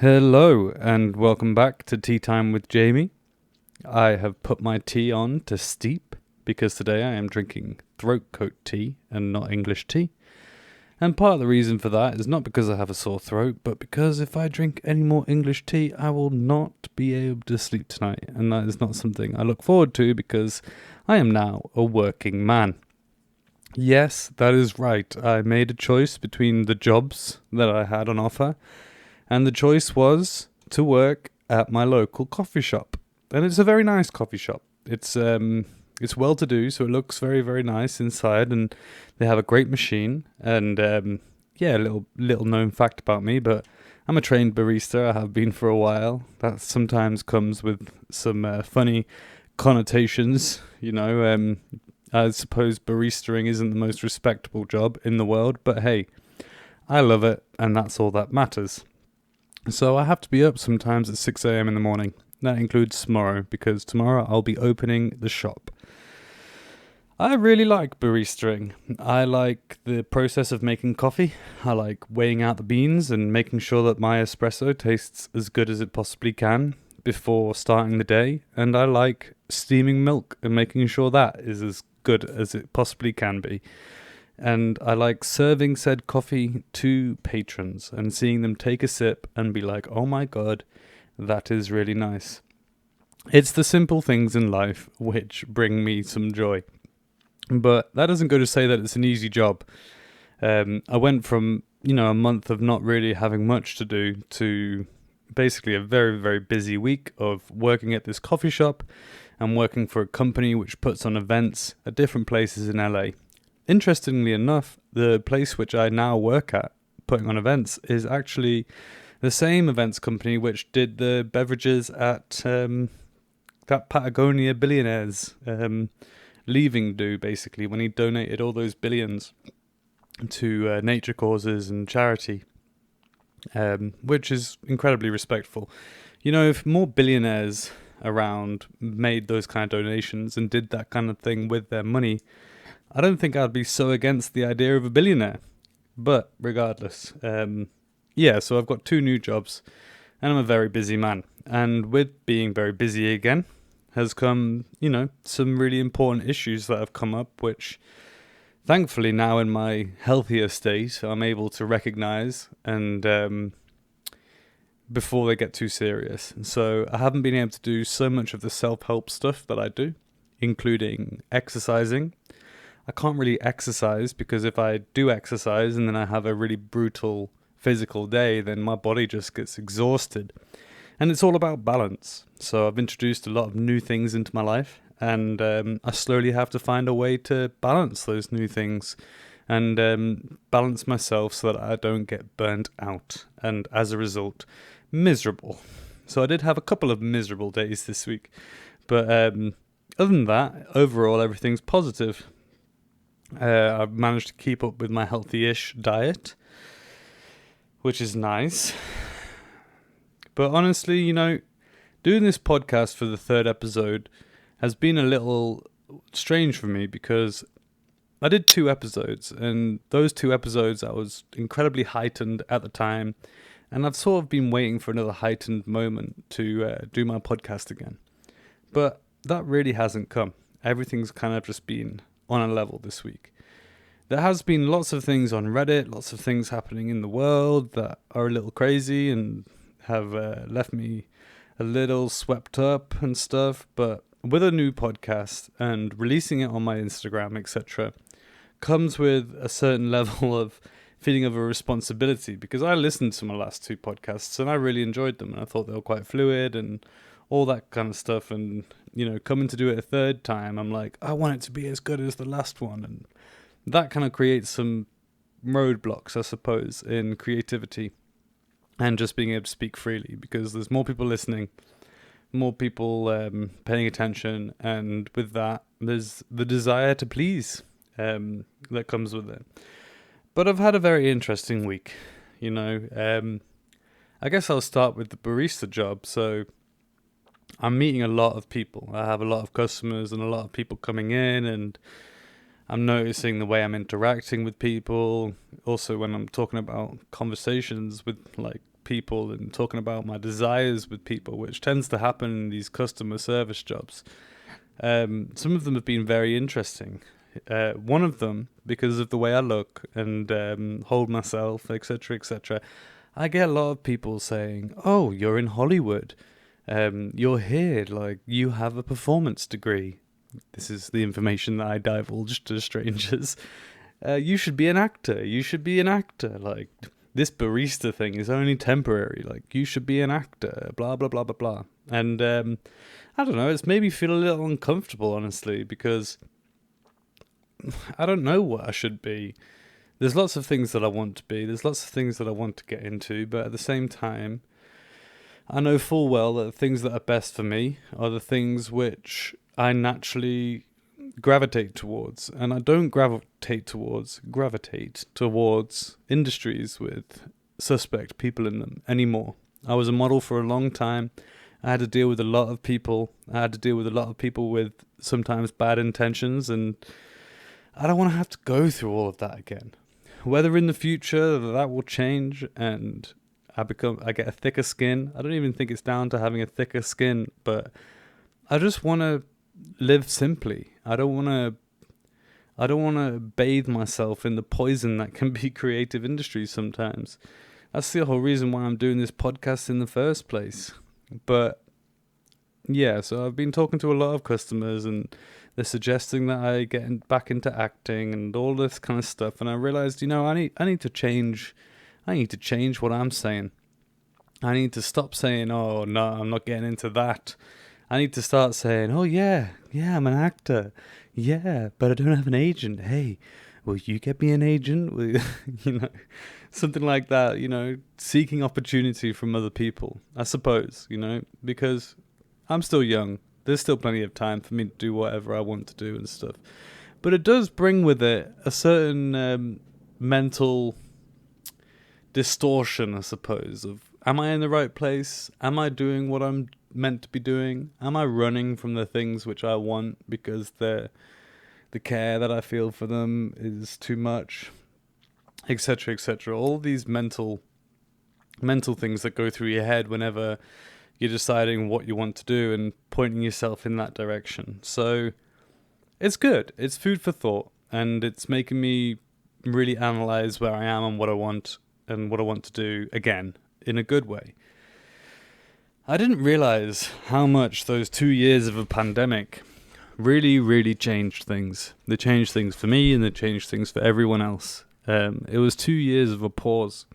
Hello and welcome back to Tea Time with Jamie. I have put my tea on to steep because today I am drinking throat coat tea and not English tea. And part of the reason for that is not because I have a sore throat, but because if I drink any more English tea, I will not be able to sleep tonight. And that is not something I look forward to because I am now a working man. Yes, that is right. I made a choice between the jobs that I had on offer. And the choice was to work at my local coffee shop. And it's a very nice coffee shop. It's well to do, so it looks very, very nice inside. And they have a great machine. And a little known fact about me, but I'm a trained barista. I have been for a while. That sometimes comes with some funny connotations. I suppose baristering isn't the most respectable job in the world. But hey, I love it. And that's all that matters. So I have to be up sometimes at 6 a.m. in the morning. That includes tomorrow, because tomorrow I'll be opening the shop. I really like baristering. I like the process of making coffee. I like weighing out the beans and making sure that my espresso tastes as good as it possibly can before starting the day. And I like steaming milk and making sure that is as good as it possibly can be. And I like serving said coffee to patrons and seeing them take a sip and be like, oh my god, that is really nice. It's the simple things in life which bring me some joy. But that doesn't go to say that it's an easy job. I went from, a month of not really having much to do to basically a very, very busy week of working at this coffee shop and working for a company which puts on events at different places in LA. Interestingly enough, the place which I now work at, putting on events, is actually the same events company which did the beverages at that Patagonia billionaire's leaving do, basically, when he donated all those billions to nature causes and charity, which is incredibly respectful. If more billionaires around made those kind of donations and did that kind of thing with their money, I don't think I'd be so against the idea of a billionaire. But regardless, so I've got 2 new jobs and I'm a very busy man. And with being very busy again has come, some really important issues that have come up, which thankfully now in my healthier state, I'm able to recognize and before they get too serious. So I haven't been able to do so much of the self-help stuff that I do, including exercising. I can't really exercise because if I do exercise and then I have a really brutal physical day, then my body just gets exhausted. And it's all about balance. So I've introduced a lot of new things into my life and I slowly have to find a way to balance those new things and balance myself so that I don't get burnt out and as a result, miserable. So I did have a couple of miserable days this week. But other than that, overall, everything's positive. I've managed to keep up with my healthy-ish diet, which is nice. But honestly, doing this podcast for the 3rd episode has been a little strange for me because I did 2 episodes, and those 2 episodes I was incredibly heightened at the time, and I've sort of been waiting for another heightened moment to do my podcast again. But that really hasn't come. Everything's kind of just been on a level this week. There has been lots of things on Reddit, lots of things happening in the world that are a little crazy and have left me a little swept up and stuff, but with a new podcast and releasing it on my Instagram, etc., comes with a certain level of feeling of a responsibility, because I listened to my last 2 podcasts and I really enjoyed them and I thought they were quite fluid and all that kind of stuff, and coming to do it a 3rd time, I'm like, I want it to be as good as the last one, and that kind of creates some roadblocks, I suppose, in creativity and just being able to speak freely, because there's more people listening, more people paying attention, and with that there's the desire to please that comes with it. But I've had a very interesting week, I guess I'll start with the barista job. So I'm meeting a lot of people. I have a lot of customers and a lot of people coming in, and I'm noticing the way I'm interacting with people. Also, when I'm talking about conversations with like people and talking about my desires with people, which tends to happen in these customer service jobs. Some of them have been very interesting. One of them, because of the way I look and hold myself, etc., etc., I get a lot of people saying, "Oh, you're in Hollywood. You're here. Like, you have a performance degree." This is the information that I divulge to strangers. You should be an actor. You should be an actor. Like, this barista thing is only temporary. Like, you should be an actor. Blah, blah, blah, blah, blah. And I don't know. It's made me feel a little uncomfortable, honestly, because I don't know what I should be. There's lots of things that I want to be. There's lots of things that I want to get into. But at the same time, I know full well that the things that are best for me are the things which I naturally gravitate towards. And I don't gravitate towards industries with suspect people in them anymore. I was a model for a long time. I had to deal with a lot of people. I had to deal with a lot of people with sometimes bad intentions, and I don't want to have to go through all of that again. Whether in the future that will change and I get a thicker skin. I don't even think it's down to having a thicker skin, but I just want to live simply. I don't want to bathe myself in the poison that can be creative industries sometimes. That's the whole reason why I'm doing this podcast in the first place. But yeah, so I've been talking to a lot of customers and they're suggesting that I get back into acting and all this kind of stuff. And I realized, I need to change. I need to change what I'm saying. I need to stop saying, "Oh no, I'm not getting into that." I need to start saying, "Oh yeah, I'm an actor. Yeah, but I don't have an agent. Hey, will you get me an agent?" Something like that, seeking opportunity from other people, I suppose, because I'm still young. There's still plenty of time for me to do whatever I want to do and stuff. But it does bring with it a certain mental distortion, I suppose, of, am I in the right place? Am I doing what I'm meant to be doing? Am I running from the things which I want because the care that I feel for them is too much, etc., etc. All these mental things that go through your head whenever you're deciding what you want to do and pointing yourself in that direction. So it's good. It's food for thought, and it's making me really analyze where I am and what I want to do again in a good way. I didn't realize how much those 2 years of a pandemic really, really changed things. They changed things for me and they changed things for everyone else. It was 2 years of a pause.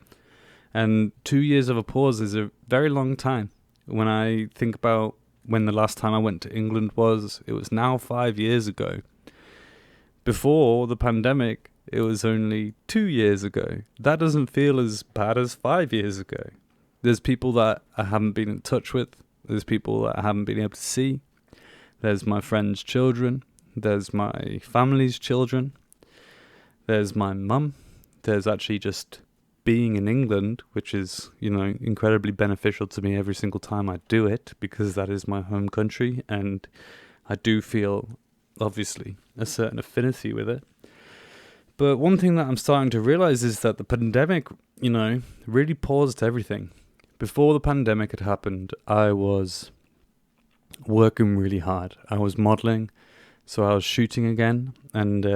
And 2 years of a pause is a very long time. When I think about when the last time I went to England was, it was now 5 years ago. Before the pandemic, it was only 2 years ago. That doesn't feel as bad as 5 years ago. There's people that I haven't been in touch with. There's people that I haven't been able to see. There's my friends' children. There's my family's children. There's my mum. There's actually just being in England, which is, incredibly beneficial to me every single time I do it, because that is my home country, and I do feel, obviously, a certain affinity with it. But one thing that I'm starting to realize is that the pandemic, really paused everything. Before the pandemic had happened, I was working really hard. I was modeling, so I was shooting again, and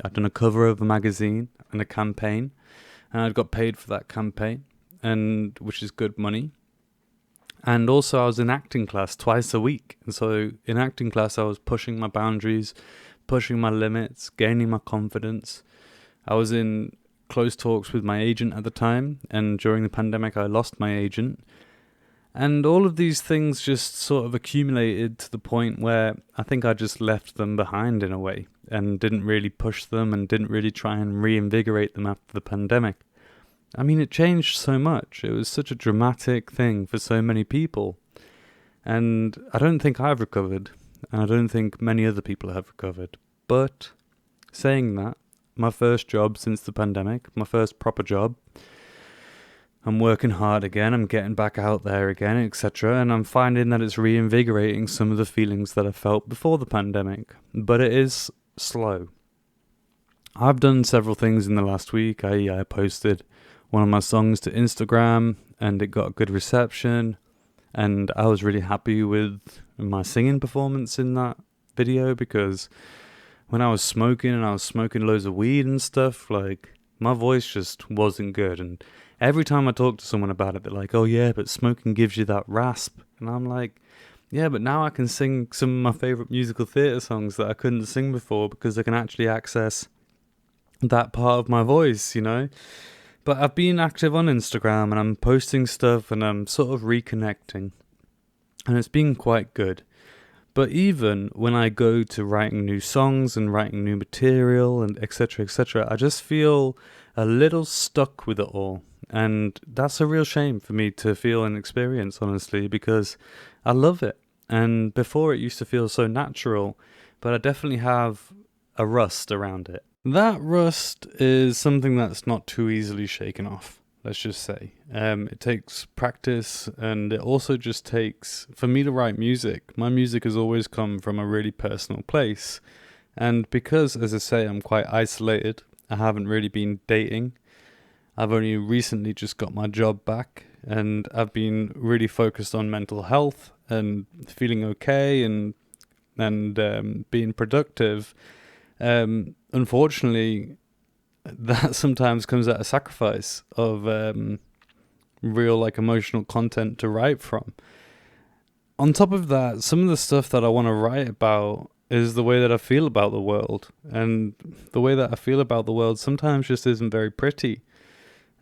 I'd done a cover of a magazine and a campaign, and I'd got paid for that campaign, and which is good money. And also I was in acting class twice a week, and so in acting class I was pushing my boundaries, pushing my limits, gaining my confidence. I was in close talks with my agent at the time, and during the pandemic I lost my agent. And all of these things just sort of accumulated to the point where I think I just left them behind in a way, and didn't really push them and didn't really try and reinvigorate them after the pandemic. I mean, it changed so much. It was such a dramatic thing for so many people. And I don't think I've recovered, and I don't think many other people have recovered. But saying that, my first job since the pandemic, my first proper job, I'm working hard again, I'm getting back out there again, etc. And I'm finding that it's reinvigorating some of the feelings that I felt before the pandemic. But it is slow. I've done several things in the last week. I posted one of my songs to Instagram. and it got a good reception, and I was really happy with my singing performance in that video, because when I was smoking and I was smoking loads of weed and stuff, like, my voice just wasn't good. And every time I talk to someone about it, they're like, oh yeah, but smoking gives you that rasp. And I'm like, yeah, but now I can sing some of my favourite musical theatre songs that I couldn't sing before, because I can actually access that part of my voice, you know? But I've been active on Instagram, and I'm posting stuff, and I'm sort of reconnecting, and it's been quite good. But even when I go to writing new songs and writing new material and etc., I just feel a little stuck with it all. And that's a real shame for me to feel and experience, honestly, because I love it. And before, it used to feel so natural, but I definitely have a rust around it. That rust is something that's not too easily shaken off, let's just say. It takes practice, and it also just takes, for me to write music, my music has always come from a really personal place. And because, as I say, I'm quite isolated, I haven't really been dating. I've only recently just got my job back, and I've been really focused on mental health and feeling okay and being productive. Unfortunately, that sometimes comes at a sacrifice of real, like, emotional content to write from. On top of that, some of the stuff that I want to write about is the way that I feel about the world, and the way that I feel about the world sometimes just isn't very pretty,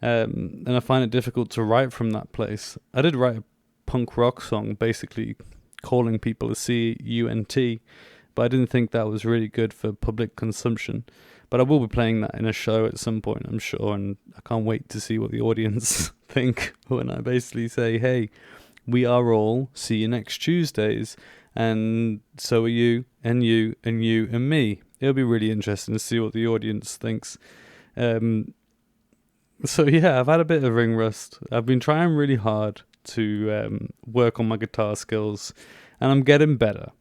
and I find it difficult to write from that place. I did write a punk rock song basically calling people a C-U-N-T, but I didn't think that was really good for public consumption. But I will be playing that in a show at some point, I'm sure, and I can't wait to see what the audience think when I basically say, hey, we are all see you next Tuesdays, and so are you, and you, and you, and me. It'll be really interesting to see what the audience thinks. So yeah, I've had a bit of ring rust. I've been trying really hard to work on my guitar skills, and I'm getting better,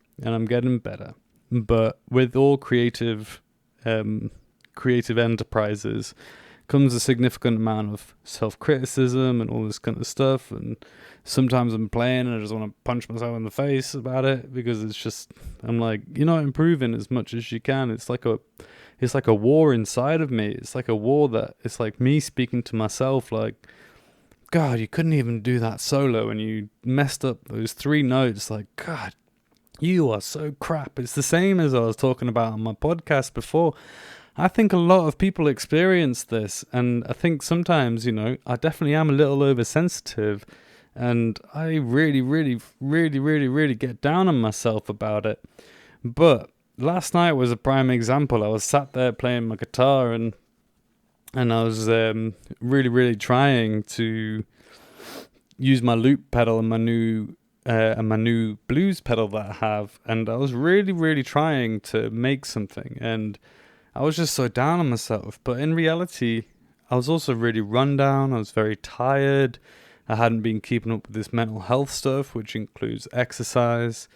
But with all creative enterprises comes a significant amount of self-criticism and all this kind of stuff, and sometimes I'm playing and I just want to punch myself in the face about it, because it's just, I'm like, you're not improving as much as you can. It's like a war inside of me. It's like a war that, it's like me speaking to myself like, God, you couldn't even do that solo, and you messed up those 3 notes. Like, God, you are so crap. It's the same as I was talking about on my podcast before. I think a lot of people experience this, and I think sometimes, you know, I definitely am a little oversensitive, and I really get down on myself about it. But last night was a prime example. I was sat there playing my guitar, and I was really trying to use my loop pedal and my new blues pedal that I have, and I was really trying to make something, and I was just so down on myself. But in reality, I was also really run down. I was very tired. I hadn't been keeping up with this mental health stuff, which includes exercise.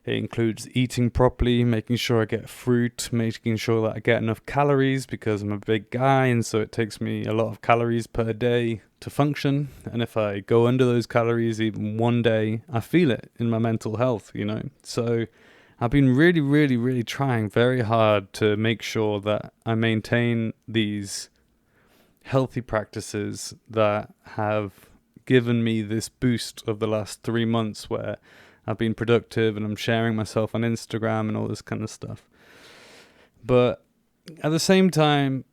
It includes eating properly, making sure I get fruit, making sure that I get enough calories, because I'm a big guy, and so it takes me a lot of calories per day to function. And if I go under those calories even one day, I feel it in my mental health, you know. So I've been really trying very hard to make sure that I maintain these healthy practices that have given me this boost of the last 3 months, where I've been productive and I'm sharing myself on Instagram and all this kind of stuff. But at the same time,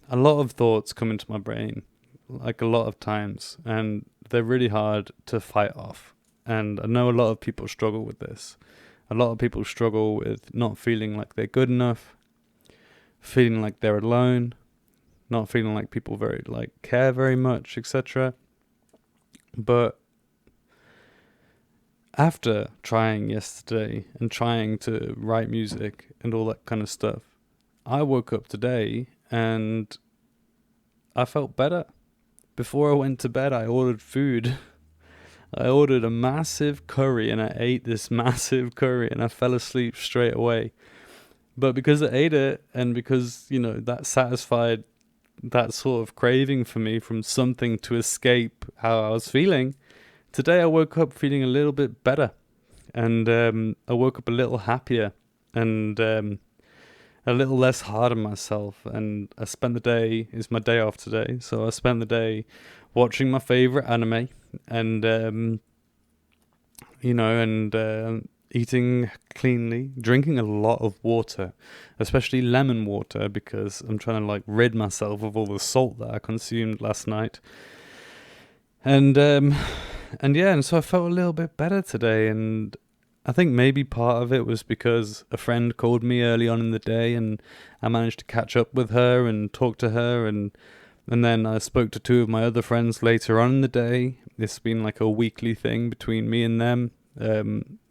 a lot of thoughts come into my brain, like a lot of times, and they're really hard to fight off. And I know a lot of people struggle with this. A lot of people struggle with not feeling like they're good enough, feeling like they're alone, not feeling like people care very much, etc. But after trying yesterday and trying to write music and all that kind of stuff, I woke up today and I felt better. Before I went to bed, I ordered food. I ordered a massive curry, and I ate this massive curry, and I fell asleep straight away. But because I ate it, and because, you know, that satisfied that sort of craving for me from something to escape how I was feeling. Today I woke up feeling a little bit better, and I woke up a little happier, and a little less hard on myself. And I spent the day, it's my day off today, so I spent the day watching my favorite anime, and eating cleanly, drinking a lot of water, especially lemon water, because I'm trying to like rid myself of all the salt that I consumed last night. And so I felt a little bit better today, and I think maybe part of it was because a friend called me early on in the day, and I managed to catch up with her and talk to her, and then I spoke to two of my other friends later on in the day. It's been like a weekly thing between me and them.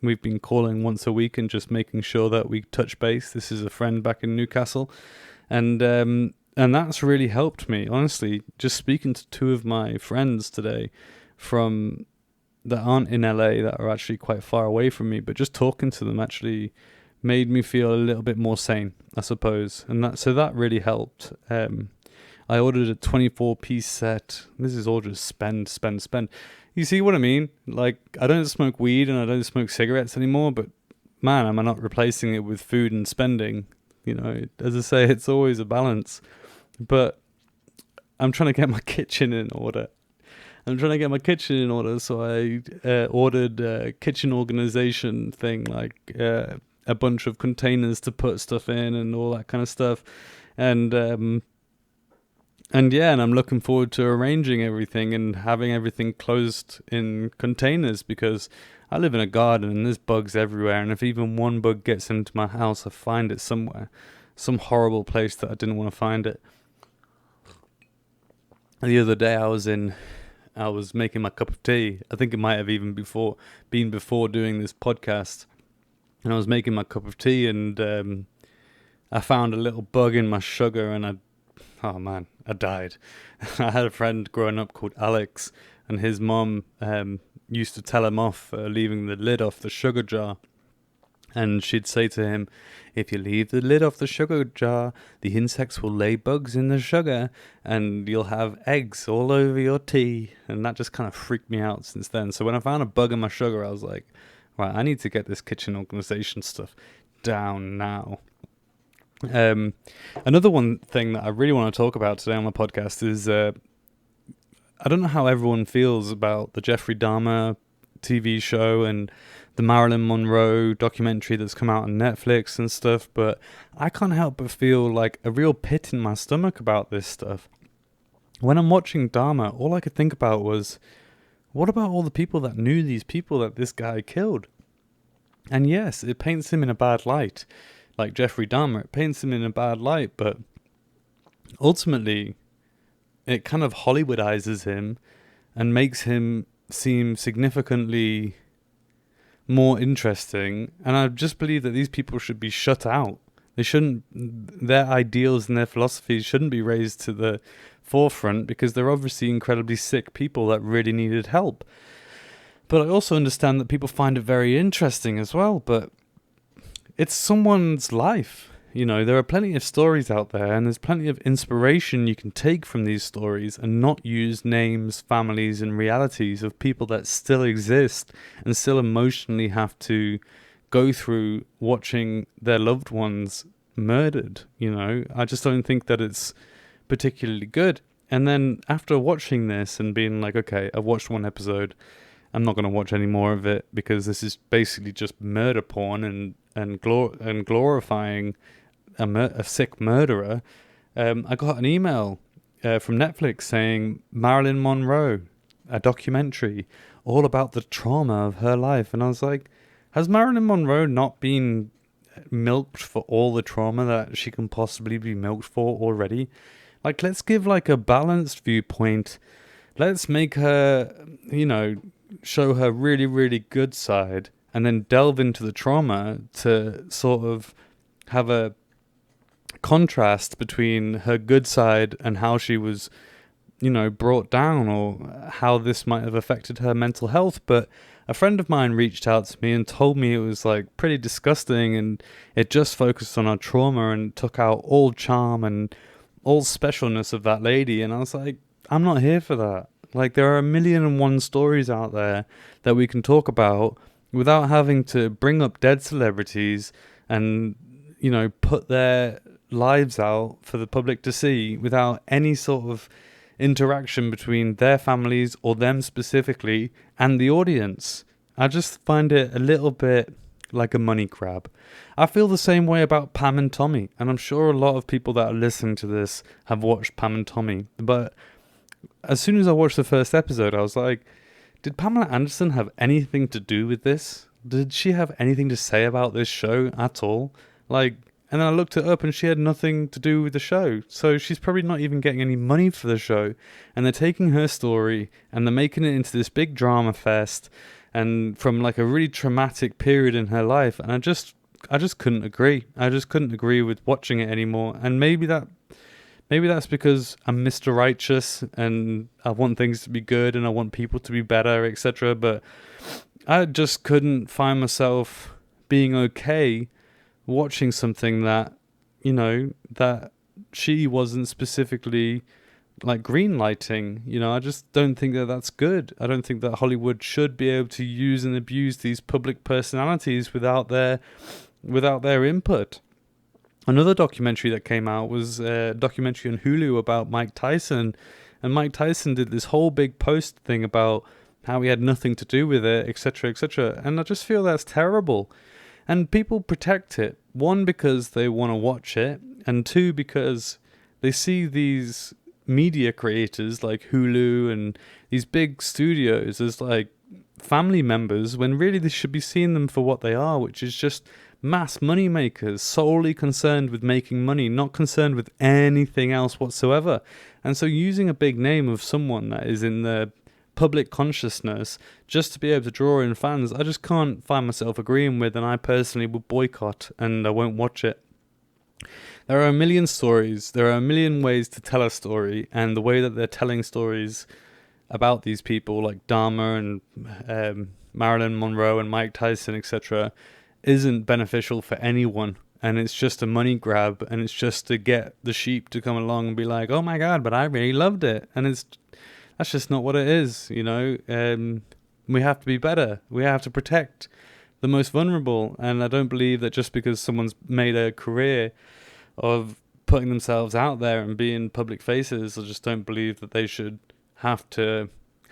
We've been calling once a week and just making sure that we touch base. This is a friend back in Newcastle, and that's really helped me, honestly. Just speaking to two of my friends today that aren't in LA, that are actually quite far away from me, but just talking to them actually made me feel a little bit more sane, I suppose. And that really helped. I ordered a 24-piece set. This is all just spend. You see what I mean? Like, I don't smoke weed and I don't smoke cigarettes anymore, but man, am I not replacing it with food and spending? You know, as I say, it's always a balance. But I'm trying to get my kitchen in order. So I ordered a kitchen organization thing, like a bunch of containers to put stuff in and all that kind of stuff. And I'm looking forward to arranging everything and having everything closed in containers, because I live in a garden and there's bugs everywhere. And if even one bug gets into my house, I find it somewhere, some horrible place that I didn't want to find it. The other day I was making my cup of tea. I think it might have even been before doing this podcast. And I was making my cup of tea, and I found a little bug in my sugar, and I died. I had a friend growing up called Alex, and his mom used to tell him off for leaving the lid off the sugar jar. And she'd say to him, if you leave the lid off the sugar jar, the insects will lay bugs in the sugar and you'll have eggs all over your tea. And that just kind of freaked me out since then. So when I found a bug in my sugar, I was like, right, I need to get this kitchen organization stuff down now. Another one thing that I really want to talk about today on my podcast is I don't know how everyone feels about the Jeffrey Dahmer TV show and the Marilyn Monroe documentary that's come out on Netflix and stuff, but I can't help but feel like a real pit in my stomach about this stuff. When I'm watching Dahmer, all I could think about was, what about all the people that knew these people that this guy killed? And yes, it paints him in a bad light. Like Jeffrey Dahmer, it paints him in a bad light, but ultimately it kind of Hollywoodizes him and makes him seem significantly more interesting. And I just believe that these people should be shut out. Their ideals and their philosophies shouldn't be raised to the forefront, because they're obviously incredibly sick people that really needed help. But I also understand that people find it very interesting as well, but it's someone's life. You know, there are plenty of stories out there, and there's plenty of inspiration you can take from these stories and not use names, families, and realities of people that still exist and still emotionally have to go through watching their loved ones murdered. You know, I just don't think that it's particularly good. And then after watching this and being like, okay, I've watched one episode, I'm not going to watch any more of it, because this is basically just murder porn and glorifying a sick murderer. I got an email from Netflix saying Marilyn Monroe, a documentary all about the trauma of her life. And I was like, has Marilyn Monroe not been milked for all the trauma that she can possibly be milked for already? Like, let's give like a balanced viewpoint. Let's make her, show her really, really good side, and then delve into the trauma to sort of have a contrast between her good side and how she was, brought down, or how this might have affected her mental health. But a friend of mine reached out to me and told me it was like pretty disgusting, and it just focused on her trauma and took out all charm and all specialness of that lady, and I was like, I'm not here for that. Like, there are a million and one stories out there that we can talk about without having to bring up dead celebrities and, put their lives out for the public to see without any sort of interaction between their families or them specifically and the audience. I just find it a little bit like a money grab. I feel the same way about Pam and Tommy, and I'm sure a lot of people that are listening to this have watched Pam and Tommy, but as soon as I watched the first episode, I was like, did Pamela Anderson have anything to do with this? Did she have anything to say about this show at all? Like, and then I looked it up and she had nothing to do with the show. So she's probably not even getting any money for the show. And they're taking her story and they're making it into this big drama fest and from like a really traumatic period in her life. And I just couldn't agree. I just couldn't agree with watching it anymore. And maybe that's because I'm Mr. Righteous and I want things to be good and I want people to be better, etc. But I just couldn't find myself being okay watching something that, that she wasn't specifically like green lighting. I just don't think that that's good. I don't think that Hollywood should be able to use and abuse these public personalities without their input. Another documentary that came out was a documentary on Hulu about Mike Tyson. And Mike Tyson did this whole big post thing about how he had nothing to do with it, etc., etc. And I just feel that's terrible. And people protect it. One, because they want to watch it. And two, because they see these media creators like Hulu and these big studios as like family members, when really they should be seeing them for what they are, which is just mass money makers, solely concerned with making money, not concerned with anything else whatsoever. And so using a big name of someone that is in the public consciousness just to be able to draw in fans, I just can't find myself agreeing with, and I personally will boycott and I won't watch it. There are a million stories, there are a million ways to tell a story, and the way that they're telling stories about these people like Dahmer and Marilyn Monroe and Mike Tyson, etc., isn't beneficial for anyone, and it's just a money grab, and it's just to get the sheep to come along and be like, oh my god, but I really loved it. And that's just not what it is. We have to be better. We have to protect the most vulnerable, and I don't believe that just because someone's made a career of putting themselves out there and being public faces, I just don't believe that they should have to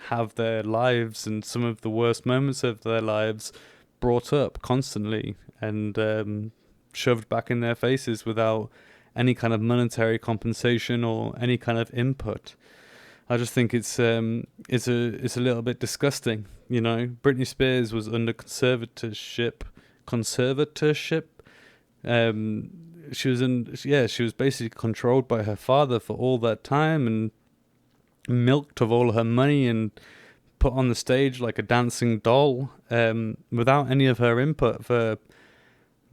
have their lives and some of the worst moments of their lives brought up constantly and shoved back in their faces without any kind of monetary compensation or any kind of input. I just think it's a little bit disgusting. Britney Spears was under conservatorship. She was basically controlled by her father for all that time and milked of all her money and put on the stage like a dancing doll without any of her input for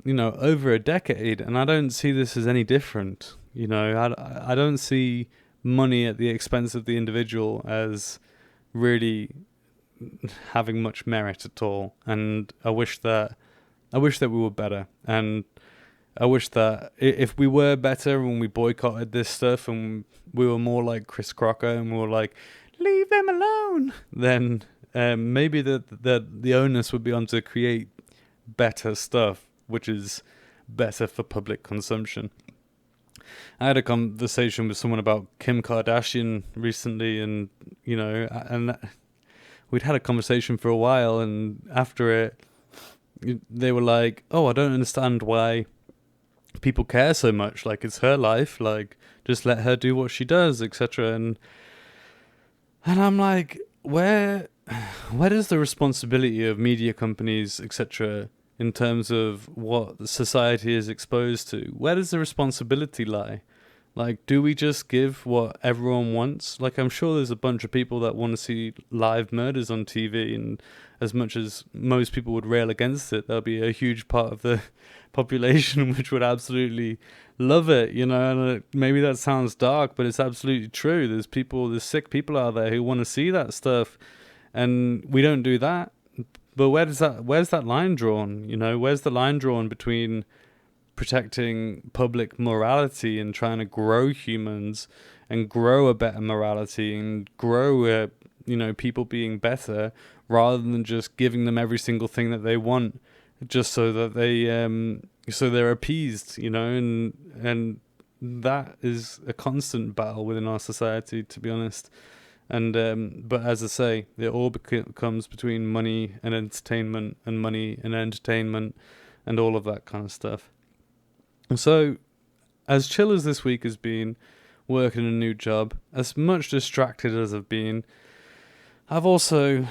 over a decade. And I don't see this as any different. I don't see money at the expense of the individual as really having much merit at all. And I wish that we were better, and I wish that if we were better when we boycotted this stuff and we were more like Chris Crocker and we were like, leave them alone, then maybe the onus would be on to create better stuff, which is better for public consumption. I had a conversation with someone about Kim Kardashian recently, and we'd had a conversation for a while, and after it, they were like, oh, I don't understand why people care so much. Like, it's her life, like, just let her do what she does, etc. And I'm like, where does the responsibility of media companies, etc., in terms of what society is exposed to, where does the responsibility lie? Like, do we just give what everyone wants? Like, I'm sure there's a bunch of people that want to see live murders on TV, and as much as most people would rail against it, there'll be a huge part of the population which would absolutely love it, and maybe that sounds dark, but it's absolutely true. There's sick people out there who want to see that stuff, and we don't do that. But where's that line drawn? Where's the line drawn between protecting public morality and trying to grow humans and grow a better morality and grow people being better, rather than just giving them every single thing that they want just so that they're appeased, and that is a constant battle within our society, to be honest. And but as I say, it all comes between money and entertainment, and money and entertainment, and all of that kind of stuff. So, as chill as this week has been, working a new job, as much distracted as I've been, I've also,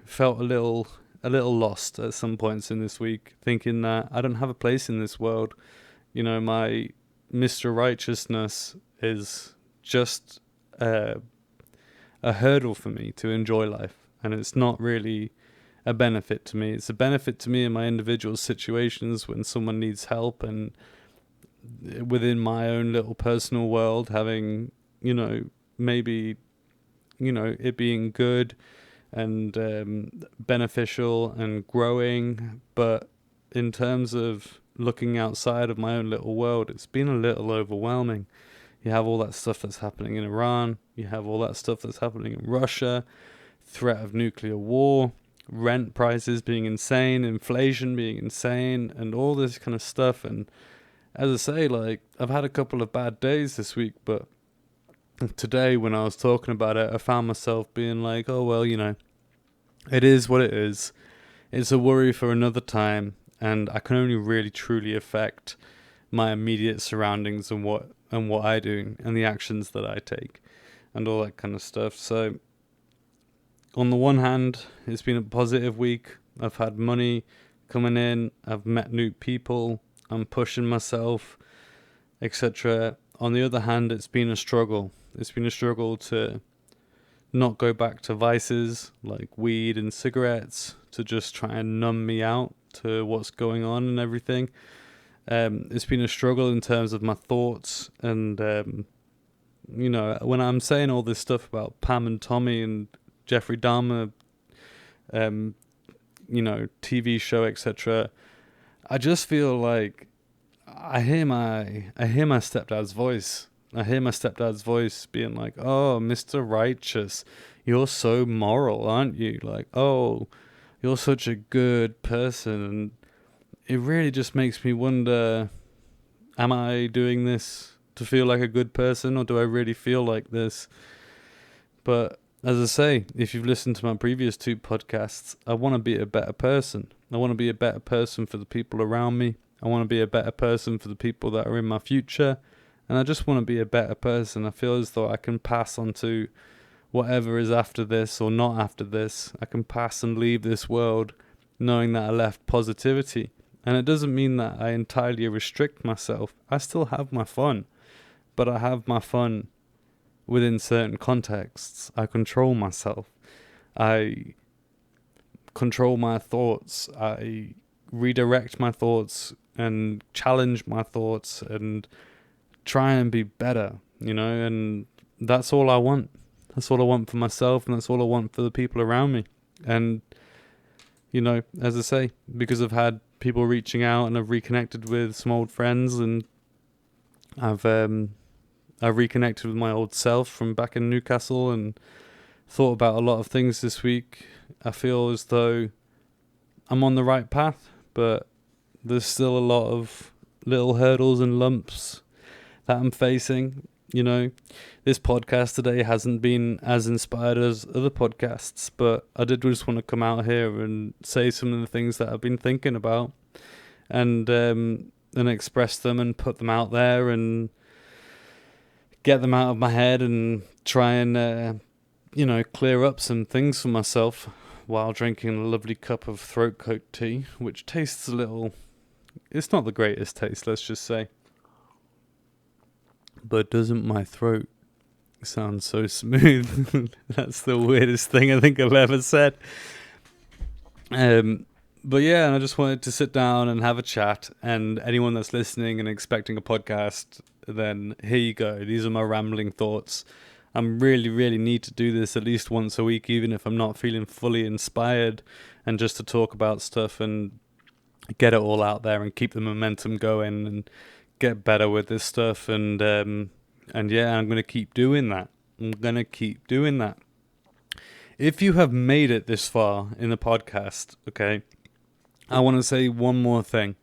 felt a little lost at some points in this week, thinking that I don't have a place in this world. My Mr. Righteousness is just a hurdle for me to enjoy life, and it's not really a benefit to me. It's a benefit to me in my individual situations when someone needs help, and within my own little personal world, having, maybe, it being good and beneficial and growing. But in terms of looking outside of my own little world, it's been a little overwhelming. You have all that stuff that's happening in Iran. You have all that stuff that's happening in Russia. Threat of nuclear war. Rent prices being insane. Inflation being insane. And all this kind of stuff. And as I say, I've had a couple of bad days this week. But today, when I was talking about it, I found myself being like, oh, well, it is what it is. It's a worry for another time. And I can only really truly affect my immediate surroundings and what I do and the actions that I take and all that kind of stuff. So on the one hand, it's been a positive week. I've had money coming in. I've met new people. I'm pushing myself, etc. On the other hand, it's been a struggle. It's been a struggle to not go back to vices like weed and cigarettes, to just try and numb me out to what's going on and everything. It's been a struggle in terms of my thoughts, and when I'm saying all this stuff about Pam and Tommy and Jeffrey Dahmer, TV show, etc., I just feel like I hear my stepdad's voice. I hear my stepdad's voice being like, "Oh, Mr. Righteous, you're so moral, aren't you? Like, oh, you're such a good person." And it really just makes me wonder, am I doing this to feel like a good person, or do I really feel like this? But as I say, if you've listened to my previous 2 podcasts, I want to be a better person. I want to be a better person for the people around me. I want to be a better person for the people that are in my future. And I just want to be a better person. I feel as though I can pass on to whatever is after this or not after this. I can pass and leave this world knowing that I left positivity. And it doesn't mean that I entirely restrict myself. I still have my fun, but I have my fun within certain contexts. I control myself. I control my thoughts. I redirect my thoughts and challenge my thoughts and try and be better, and that's all I want. That's all I want for myself, and that's all I want for the people around me. And, as I say, because I've had people reaching out and I've reconnected with some old friends, and I've reconnected with my old self from back in Newcastle and thought about a lot of things this week. I feel as though I'm on the right path, but there's still a lot of little hurdles and lumps that I'm facing. This podcast today hasn't been as inspired as other podcasts, but I did just want to come out here and say some of the things that I've been thinking about, and express them and put them out there and get them out of my head and try and clear up some things for myself while drinking a lovely cup of throat coat tea, which tastes a little... It's not the greatest taste, let's just say. But doesn't my throat sound so smooth? That's the weirdest thing I think I've ever said. But yeah, and I just wanted to sit down and have a chat. And anyone that's listening and expecting a podcast, then here you go. These are my rambling thoughts. I really need to do this at least once a week, even if I'm not feeling fully inspired, and just to talk about stuff and get it all out there and keep the momentum going and get better with this stuff. And yeah, I'm going to keep doing that. If you have made it this far in the podcast, okay, I want to say one more thing,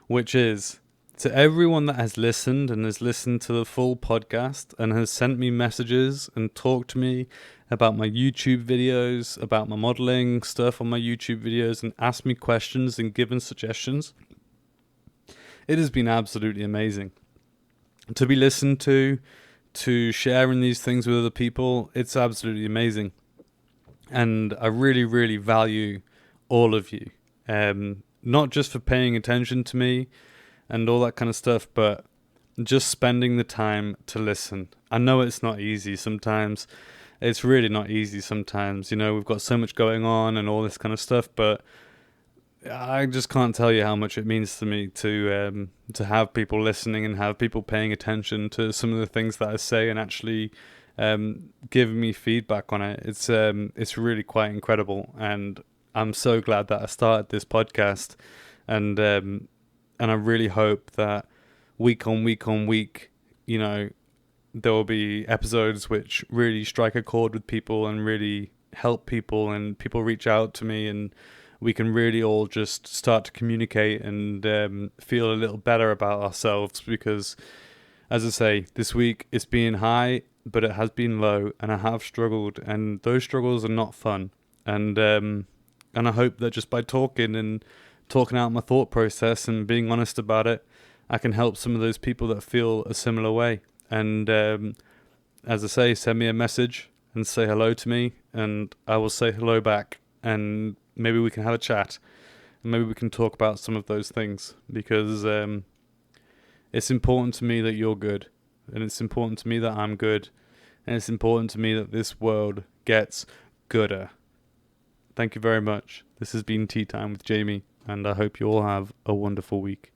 which is to everyone that has listened and has listened to the full podcast and has sent me messages and talked to me about my YouTube videos, about my modeling stuff on my YouTube videos, and asked me questions and given suggestions. It has been absolutely amazing to be listened to sharing these things with other people. It's absolutely amazing. And I really, really value all of you. Not just for paying attention to me and all that kind of stuff, but just spending the time to listen. I know it's not easy sometimes. It's really not easy sometimes. You know, we've got so much going on and all this kind of stuff, but I just can't tell you how much it means to me to have people listening and have people paying attention to some of the things that I say and actually giving me feedback on it. It's really quite incredible, and I'm so glad that I started this podcast, and I really hope that week on week, you know, there will be episodes which really strike a chord with people and really help people, and people reach out to me, and we can really all just start to communicate and feel a little better about ourselves. Because, as I say, this week it's been high, but it has been low, and I have struggled, and those struggles are not fun. And I hope that just by talking out my thought process and being honest about it, I can help some of those people that feel a similar way. And as I say, send me a message and say hello to me, and I will say hello back, and maybe we can have a chat, and maybe we can talk about some of those things, because it's important to me that you're good, and it's important to me that I'm good, and it's important to me that this world gets gooder. Thank you very much. This has been Tea Time with Jamie, and I hope you all have a wonderful week.